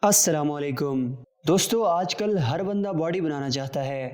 अस्सलाम वालेकुम दोस्तों। आजकल हर बंदा बॉडी बनाना चाहता है।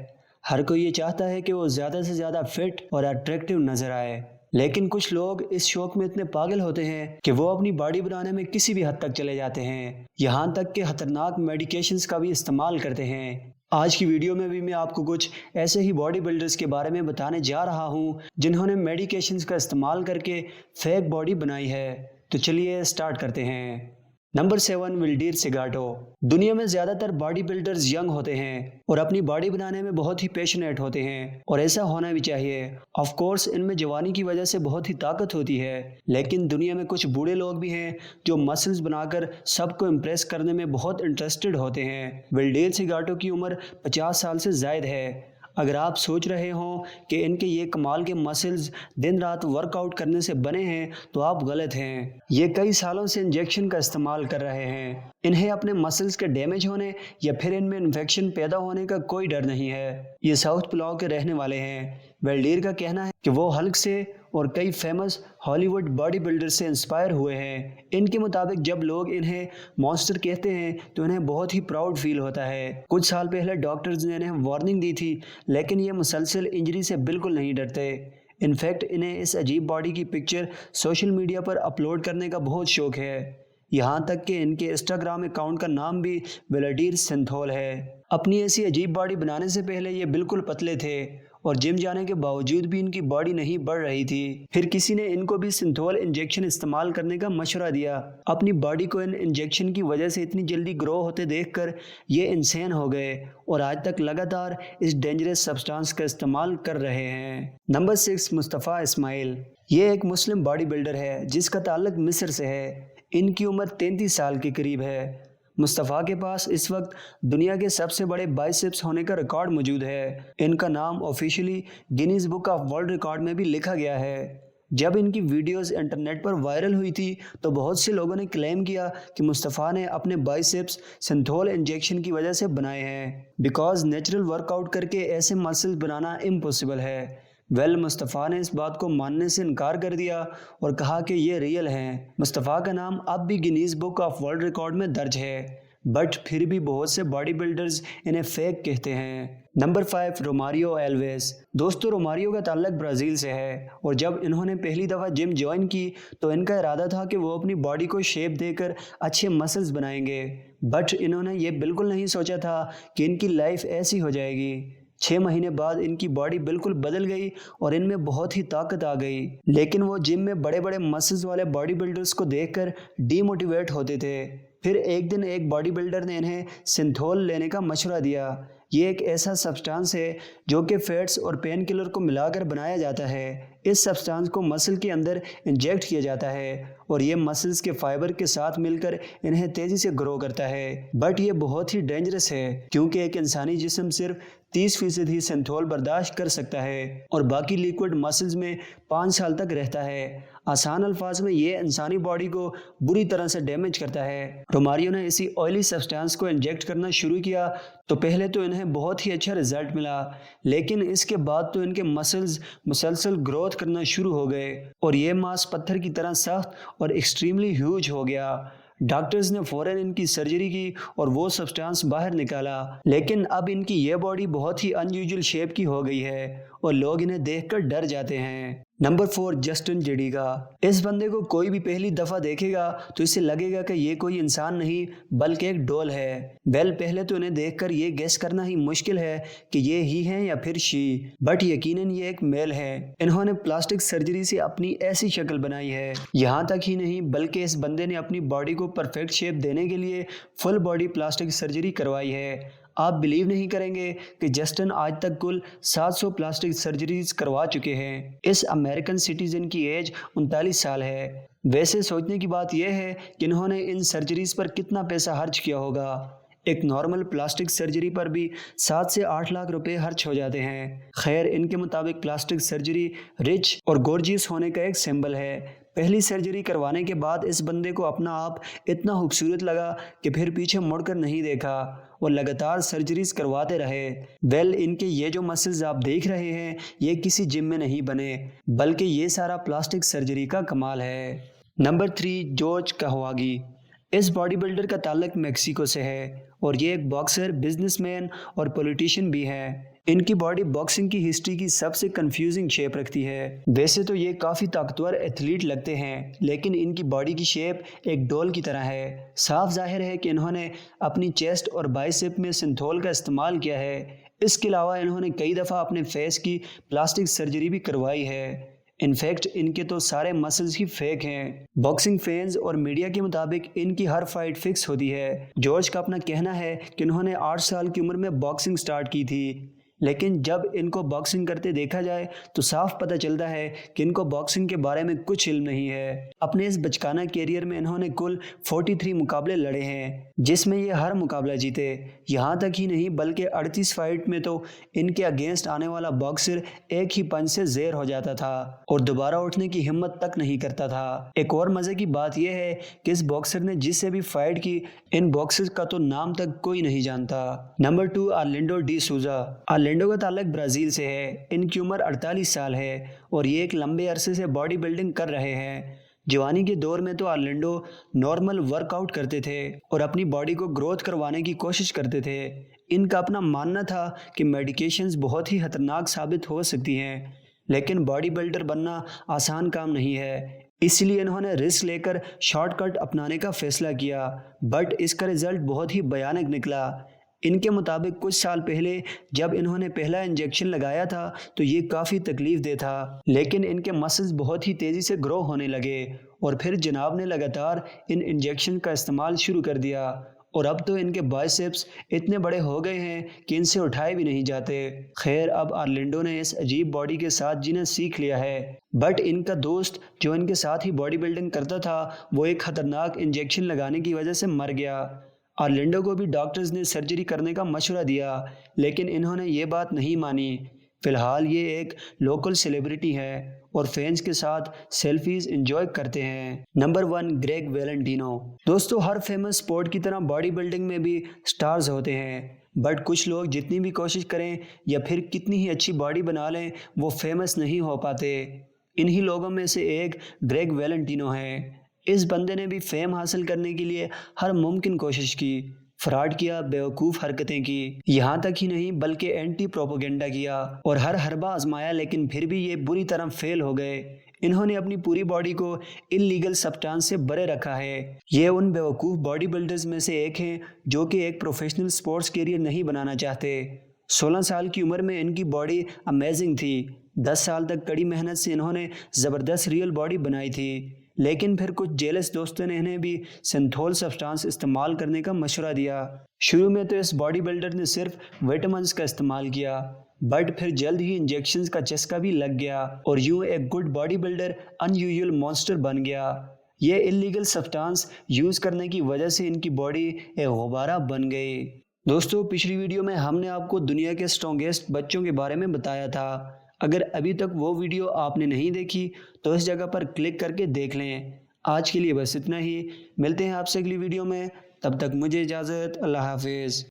हर कोई ये चाहता है कि वो ज़्यादा से ज़्यादा फिट और अट्रैक्टिव नज़र आए। लेकिन कुछ लोग इस शौक में इतने पागल होते हैं कि वो अपनी बॉडी बनाने में किसी भी हद तक चले जाते हैं, यहाँ तक कि खतरनाक मेडिकेशंस का भी इस्तेमाल करते हैं। आज की वीडियो में भी मैं आपको कुछ ऐसे ही बॉडी बिल्डर्स के बारे में बताने जा रहा हूँ जिन्होंने मेडिकेशंस का इस्तेमाल करके फेक बॉडी बनाई है। तो चलिए स्टार्ट करते हैं। नंबर 7, विल्डीर सिगाटो। दुनिया में ज्यादातर बॉडी बिल्डर्स यंग होते हैं और अपनी बॉडी बनाने में बहुत ही पैशनेट होते हैं, और ऐसा होना भी चाहिए। ऑफ कोर्स इनमें जवानी की वजह से बहुत ही ताकत होती है, लेकिन दुनिया में कुछ बूढ़े लोग भी हैं जो मसल्स बनाकर सबको इम्प्रेस करने में बहुत इंटरेस्टेड होते हैं। विल्डीर सिगाटो की उम्र 50 साल से जायद है। अगर आप सोच रहे हो कि इनके ये कमाल के मसल्स दिन रात वर्कआउट करने से बने हैं तो आप गलत हैं। ये कई सालों से इंजेक्शन का इस्तेमाल कर रहे हैं। इन्हें अपने मसल्स के डैमेज होने या फिर इनमें इन्फेक्शन पैदा होने का कोई डर नहीं है। ये साउथ पुलाव के रहने वाले हैं। वेल्डीर का कहना है कि वो हल्क से और कई फेमस हॉलीवुड बॉडी बिल्डर से इंस्पायर हुए हैं। इनके मुताबिक जब लोग इन्हें मॉन्स्टर कहते हैं तो इन्हें बहुत ही प्राउड फील होता है। कुछ साल पहले डॉक्टर्स ने इन्हें वार्निंग दी थी, लेकिन ये मुसलसल इंजरी से बिल्कुल नहीं डरते। इनफैक्ट इन्हें इस अजीब बॉडी की पिक्चर सोशल मीडिया पर अपलोड करने का बहुत शौक है। यहाँ तक कि इनके इंस्टाग्राम अकाउंट का नाम भी व्लादिर सिंथोल है। अपनी ऐसी अजीब बॉडी बनाने से पहले ये बिल्कुल पतले थे और जिम जाने के बावजूद भी इनकी बॉडी नहीं बढ़ रही थी। फिर किसी ने इनको भी सिंथोल इंजेक्शन इस्तेमाल करने का मशवरा दिया। अपनी बॉडी को इन इंजेक्शन की वजह से इतनी जल्दी ग्रो होते देखकर ये इंसेन हो गए और आज तक लगातार इस डेंजरस सब्सटेंस का इस्तेमाल कर रहे हैं। नंबर 6, मुस्तफ़ा इस्माइल। ये एक मुस्लिम बॉडी बिल्डर है जिसका ताल्लुक मिस्र से है। इनकी उम्र 33 साल के करीब है। मुस्तफ़ा के पास इस वक्त दुनिया के सबसे बड़े बाइसेप्स होने का रिकॉर्ड मौजूद है। इनका नाम officially Guinness book of world record में भी लिखा गया है। जब इनकी वीडियोस इंटरनेट पर वायरल हुई थी तो बहुत से लोगों ने क्लेम किया कि मुस्तफ़ा ने अपने बाइसेप्स सिंथोल इंजेक्शन की वजह से बनाए हैं, बिकॉज नेचुरल वर्कआउट करके ऐसे मसल्स बनाना इम्पॉसिबल है। मुस्तफ़ा ने इस बात को मानने से इनकार कर दिया और कहा कि ये रियल हैं। मुस्तफ़ा का नाम अब भी Guinness book of world record में दर्ज है, बट फिर भी बहुत से बॉडी बिल्डर्स इन्हें फेक कहते हैं। Number 5, Romario Alves. दोस्तों, रोमारियो का ताल्लुक ब्राज़ील से है और जब इन्होंने पहली दफ़ा जिम ज्वाइन की तो इनका इरादा था कि वो अपनी बॉडी को शेप देकर अच्छे मसल्स बनाएंगे, बट इन्होंने ये बिल्कुल नहीं सोचा था कि इनकी लाइफ ऐसी हो जाएगी। 6 महीने बाद इनकी बॉडी बिल्कुल बदल गई और इनमें बहुत ही ताकत आ गई। लेकिन वो जिम में बड़े बड़े मसल्स वाले बॉडी बिल्डर्स को देखकर डीमोटिवेट होते थे। फिर एक दिन एक बॉडी बिल्डर ने इन्हें सिंथोल लेने का मशवरा दिया। ये एक ऐसा सब्सटेंस है जो कि फैट्स और पेन किलर को मिलाकर बनाया जाता है। इस सब्सटेंस को मसल के अंदर इंजेक्ट किया जाता है और ये मसल्स के फाइबर के साथ मिलकर इन्हें तेजी से ग्रो करता है। बट ये बहुत ही डेंजरस है क्योंकि एक इंसानी जिस्म सिर्फ 30% ही सिंथोल बर्दाश्त कर सकता है और बाकी लिक्विड मसल्स में 5 साल तक रहता है। आसान अल्फाज में ये इंसानी बॉडी को बुरी तरह से डैमेज करता है। रोमारियो ने इसी ऑयली सब्सटेंस को इंजेक्ट करना शुरू किया तो पहले तो इन्हें बहुत ही अच्छा रिजल्ट मिला, लेकिन इसके बाद तो इनके मसल्स मुसलसल ग्रोथ करना शुरू हो गए और ये मांस पत्थर की तरह सख्त और एक्सट्रीमली ह्यूज हो गया। डॉक्टर्स ने फौरन इनकी सर्जरी की और वो सब्सटेंस बाहर निकाला, लेकिन अब इनकी ये बॉडी बहुत ही अनयूजुअल शेप की हो गई है और लोग इन्हें देखकर डर जाते हैं। Number 4, Justin Jedlica. इस बंदे को कोई भी पहली दफा देखेगा तो इसे लगेगा कि ये कोई इंसान नहीं बल्कि एक डॉल है। पहले तो इन्हें देखकर ये गेस करना ही मुश्किल है कि ये ही है या फिर शी, बट यकीनन ये एक मेल है। इन्होंने प्लास्टिक सर्जरी से अपनी ऐसी शक्ल बनाई है। यहाँ तक ही नहीं बल्कि इस बंदे ने अपनी बॉडी को परफेक्ट शेप देने के लिए फुल बॉडी प्लास्टिक सर्जरी करवाई है। आप बिलीव नहीं करेंगे कि जस्टिन आज तक कुल 700 प्लास्टिक सर्जरीज करवा चुके हैं। इस अमेरिकन सिटीजन की एज 39 साल है। वैसे सोचने की बात यह है कि इन्होंने इन सर्जरीज पर कितना पैसा खर्च किया होगा। एक नॉर्मल प्लास्टिक सर्जरी पर भी 7 से 8 लाख रुपए खर्च हो जाते हैं। खैर, इनके मुताबिक प्लास्टिक सर्जरी रिच और गॉर्जियस होने का एक सिंबल है। पहली सर्जरी करवाने के बाद इस बंदे को अपना आप इतना खूबसूरत लगा कि फिर पीछे मुड़कर नहीं देखा और लगातार सर्जरीज करवाते रहे। इनके ये जो मसल्स आप देख रहे हैं ये किसी जिम में नहीं बने, बल्कि ये सारा प्लास्टिक सर्जरी का कमाल है। Number 3, George Kahwagi. इस बॉडी बिल्डर का ताल्लुक मेक्सिको से है और ये एक बॉक्सर, बिजनेसमैन और पॉलिटिशियन भी है। इनकी बॉडी बॉक्सिंग की हिस्ट्री की सबसे कंफ्यूजिंग शेप रखती है। वैसे तो ये काफ़ी ताकतवर एथलीट लगते हैं, लेकिन इनकी बॉडी की शेप एक डोल की तरह है। साफ जाहिर है कि इन्होंने अपनी चेस्ट और बाइसेप में सिंथोल का इस्तेमाल किया है। इसके अलावा इन्होंने कई दफ़ा अपने फेस की प्लास्टिक सर्जरी भी करवाई है। इनफैक्ट इनके तो सारे मसल्स ही फेक हैं। बॉक्सिंग फैंस और मीडिया के मुताबिक इनकी हर फाइट फिक्स होती है। जॉर्ज का अपना कहना है कि उन्होंने 8 साल की उम्र में बॉक्सिंग स्टार्ट की थी, लेकिन जब इनको बॉक्सिंग करते देखा जाए तो साफ पता चलता है कि इनको बॉक्सिंग के बारे में कुछ इल्म नहीं है। अपने इस बचकाना कैरियर में इन्होंने कुल 43 मुकाबले लड़े हैं, जिसमें ये हर मुकाबला जीते। यहाँ तक ही नहीं बल्कि 38 फाइट में तो इनके अगेंस्ट आने वाला बॉक्सर एक ही पंच से ज़ेर हो जाता था और दोबारा उठने की हिम्मत तक नहीं करता था। एक और मज़े की बात यह है कि इस बॉक्सर ने जिससे भी फाइट की, इन बॉक्सर्स का तो नाम तक कोई नहीं जानता। नंबर 2, आर्लिंडो डी सूजा। आर्लिंडो का ताल्लुक ब्राज़ील से है। इनकी उम्र 48 साल है और ये एक लंबे अरसे से बॉडी बिल्डिंग कर रहे हैं। जवानी के दौर में तो आर्लिंडो नॉर्मल वर्कआउट करते थे और अपनी बॉडी को ग्रोथ करवाने की कोशिश करते थे। इनका अपना मानना था कि मेडिकेशंस बहुत ही खतरनाक साबित हो सकती हैं, लेकिन बॉडी बिल्डर बनना आसान काम नहीं है। इसलिए इन्होंने रिस्क लेकर शॉर्टकट अपनाने का फैसला किया, बट इसका रिजल्ट बहुत ही भयानक निकला। इनके मुताबिक कुछ साल पहले जब इन्होंने पहला इंजेक्शन लगाया था तो ये काफ़ी तकलीफ दे था, लेकिन इनके मसल्स बहुत ही तेज़ी से ग्रो होने लगे और फिर जनाब ने लगातार इन इंजेक्शन का इस्तेमाल शुरू कर दिया और अब तो इनके बाइसेप्स इतने बड़े हो गए हैं कि इनसे उठाए भी नहीं जाते। खैर, अब आर्लिंडो ने इस अजीब बॉडी के साथ जीना सीख लिया है, बट इनका दोस्त जो इनके साथ ही बॉडी बिल्डिंग करता था, वो एक खतरनाक इंजेक्शन लगाने की वजह से मर गया। आर्लिंडो को भी डॉक्टर्स ने सर्जरी करने का मशवरा दिया, लेकिन इन्होंने ये बात नहीं मानी। फिलहाल ये एक लोकल सेलिब्रिटी है और फैंस के साथ सेल्फीज एंजॉय करते हैं। Number 1, Greg Valentino. दोस्तों, हर फेमस स्पोर्ट की तरह बॉडी बिल्डिंग में भी स्टार्स होते हैं, बट कुछ लोग जितनी भी कोशिश करें या फिर कितनी ही अच्छी बॉडी बना लें, वो फेमस नहीं हो पाते। इन्हीं लोगों में से एक ग्रेग वैलेंटिनो है। इस बंदे ने भी फेम हासिल करने के लिए हर मुमकिन कोशिश की, फ्रॉड किया, बेवकूफ़ हरकतें की, यहाँ तक ही नहीं बल्कि एंटी प्रोपोगेंडा किया और हर हरबा आजमाया, लेकिन फिर भी ये बुरी तरह फेल हो गए। इन्होंने अपनी पूरी बॉडी को इल्लीगल सब्सटेंस से भरे रखा है। ये उन बेवकूफ़ बॉडी बिल्डर्स में से एक हैं जो कि एक प्रोफेशनल स्पोर्ट्स कैरियर नहीं बनाना चाहते। 16 साल की उम्र में इनकी बॉडी अमेजिंग थी। 10 साल तक कड़ी मेहनत से इन्होंने ज़बरदस्त रियल बॉडी बनाई थी, लेकिन फिर कुछ जेलस दोस्तों ने इन्हें भी सिंथोल सब्सटेंस इस्तेमाल करने का मशवरा दिया। शुरू में तो इस बॉडी बिल्डर ने सिर्फ विटामिन्स का इस्तेमाल किया, बट फिर जल्द ही इंजेक्शंस का चस्का भी लग गया और यूं एक good body builder unusual monster बन गया। ये इलीगल सब्सटेंस यूज़ करने की वजह से इनकी बॉडी एक गुब्बारा बन गई। दोस्तों, पिछली वीडियो में हमने आपको दुनिया के स्ट्रॉन्गेस्ट बच्चों के बारे में बताया था। अगर अभी तक वो वीडियो आपने नहीं देखी तो इस जगह पर क्लिक करके देख लें। आज के लिए बस इतना ही। मिलते हैं आपसे अगली वीडियो में, तब तक मुझे इजाज़त। अल्लाह हाफिज़।